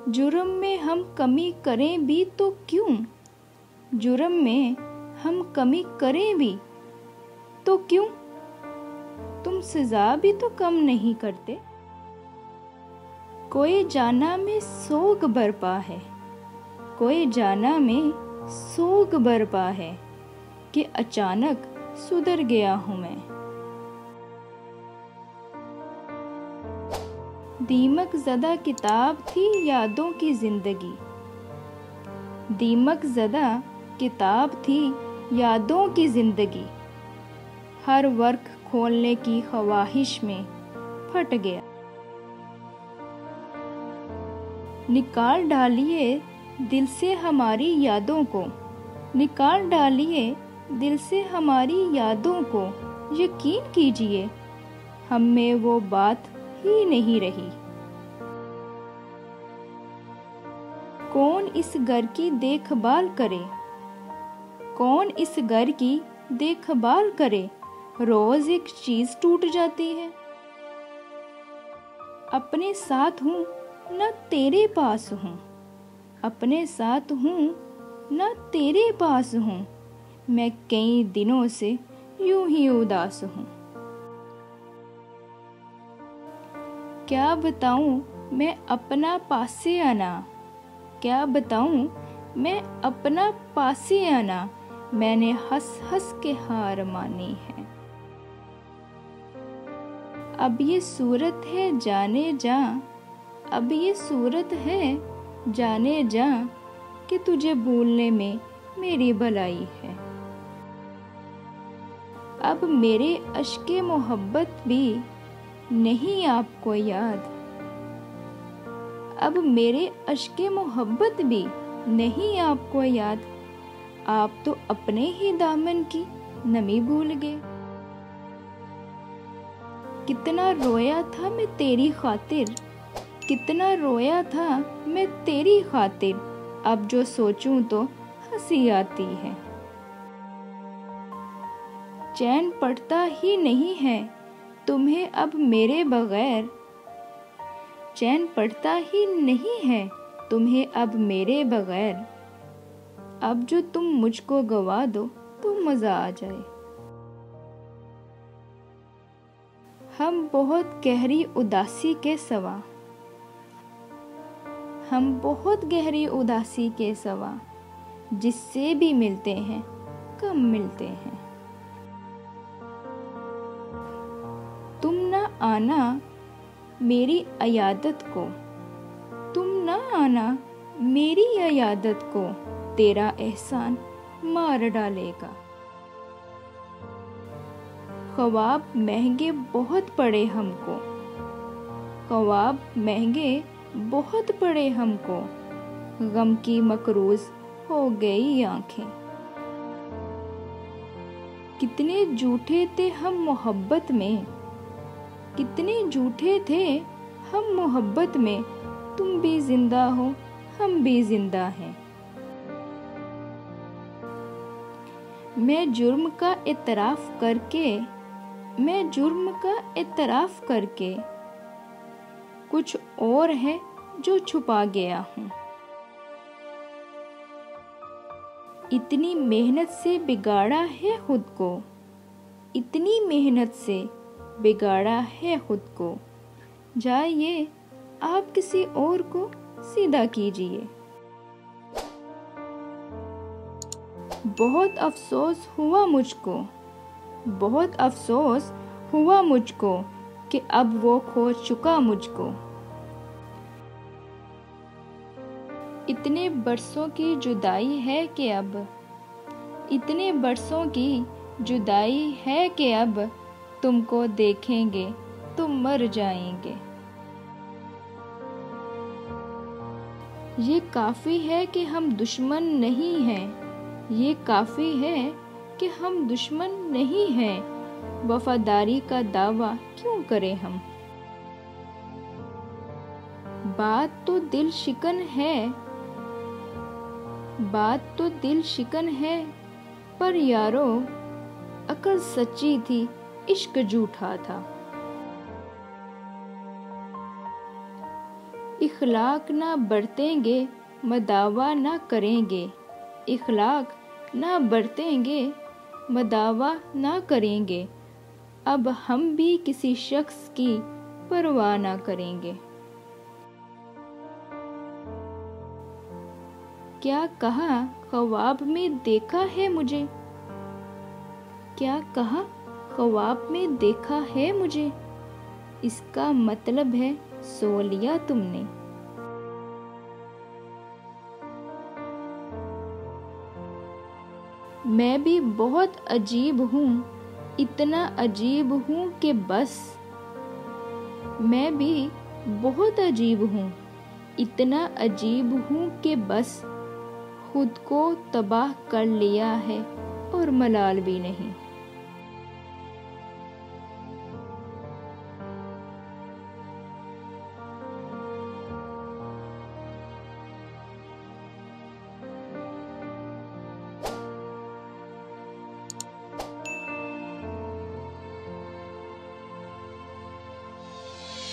जुर्म में हम कमी करें भी तो क्यों, जुर्म में हम कमी करें भी तो क्यों, तुम सजा भी तो कम नहीं करते। कोई जाना में सोग बरपा है, कोई जाना में सोग बरपा है कि अचानक सुधर गया हूं मैं। दीमक ज़दा किताब थी यादों की जिंदगी, दीमक ज़दा किताब थी यादों की जिंदगी, हर वर्क खोलने की ख्वाहिश में फट गया। निकाल डालिए दिल से हमारी यादों को, निकाल डालिए दिल से हमारी यादों को, यकीन कीजिए हम में वो बात ही नहीं रही। कौन इस घर की देखभाल करे, कौन इस घर की देखभाल करे, रोज एक चीज टूट जाती है। अपने साथ हूँ न तेरे पास हूँ, अपने साथ हूँ न तेरे पास हूँ, मैं कई दिनों से यूं ही उदास हूँ। क्या बताऊं मैं अपना पासे आना, क्या बताऊं मैं अपना पासे आना, मैंने हंस हंस के हार मानी है। अब ये सूरत है जाने जा, अब ये सूरत है जाने जा कि तुझे भूलने में मेरी भलाई है। अब मेरे अश्के मोहब्बत भी नहीं आपको याद, अब मेरे अश्के मोहब्बत भी नहीं आपको याद, आप तो अपने ही दामन की नमी भूल गए। कितना रोया था मैं तेरी खातिर, कितना रोया था मैं तेरी खातिर, अब जो सोचूं तो हंसी आती है। चैन पड़ता ही नहीं है तुम्हें अब मेरे बगैर, चैन पड़ता ही नहीं है तुम्हें अब मेरे बगैर, अब जो तुम मुझको गवा दो तो मजा आ जाए। हम बहुत गहरी उदासी के सवा, हम बहुत गहरी उदासी के सवा, जिससे भी मिलते हैं कम मिलते हैं। तुम ना आना मेरी अयादत को, तुम ना आना मेरी अयादत को, तेरा एहसान मार डालेगा। ख्वाब महंगे बहुत पड़े हमको, ख्वाब महंगे बहुत पड़े हमको, गम की मकरूज हो गई आंखें। कितने झूठे थे हम मोहब्बत में, कितने झूठे थे हम मोहब्बत में, तुम भी जिंदा हो हम भी जिंदा हैं। मैं जुर्म का इतराफ करके, मैं जुर्म का इतराफ करके, कुछ और है जो छुपा गया हूँ। इतनी मेहनत से बिगाड़ा है खुद को, इतनी मेहनत से बिगाड़ा है खुद को, जाइए आप किसी और को सीधा कीजिए। बहुत अफसोस हुआ मुझको, बहुत अफसोस हुआ मुझको कि अब वो खो चुका मुझको। इतने बरसों की जुदाई है कि अब, इतने बरसों की जुदाई है कि अब तुमको देखेंगे तो मर जाएंगे। ये काफ़ी है कि हम दुश्मन नहीं हैं, ये काफ़ी है कि हम दुश्मन नहीं हैं, वफादारी का दावा क्यों करें हम। बात तो दिल शिकन है, बात तो दिल शिकन है, पर यारो अकल सच्ची थी इश्क झूठा था। इखलाक ना बरतेंगे मदावा ना करेंगे, इखलाक ना बरतेंगे मदावा ना करेंगे, अब हम भी किसी शख्स की परवाह ना करेंगे। क्या कहा ख्वाब में देखा है मुझे, क्या कहा ख्वाब में देखा है मुझे, इसका मतलब है सो लिया तुमने। मैं भी बहुत अजीब हूँ, इतना अजीब हूँ कि बस, मैं भी बहुत अजीब हूँ, इतना अजीब हूँ कि बस खुद को तबाह कर लिया है और मलाल भी नहीं।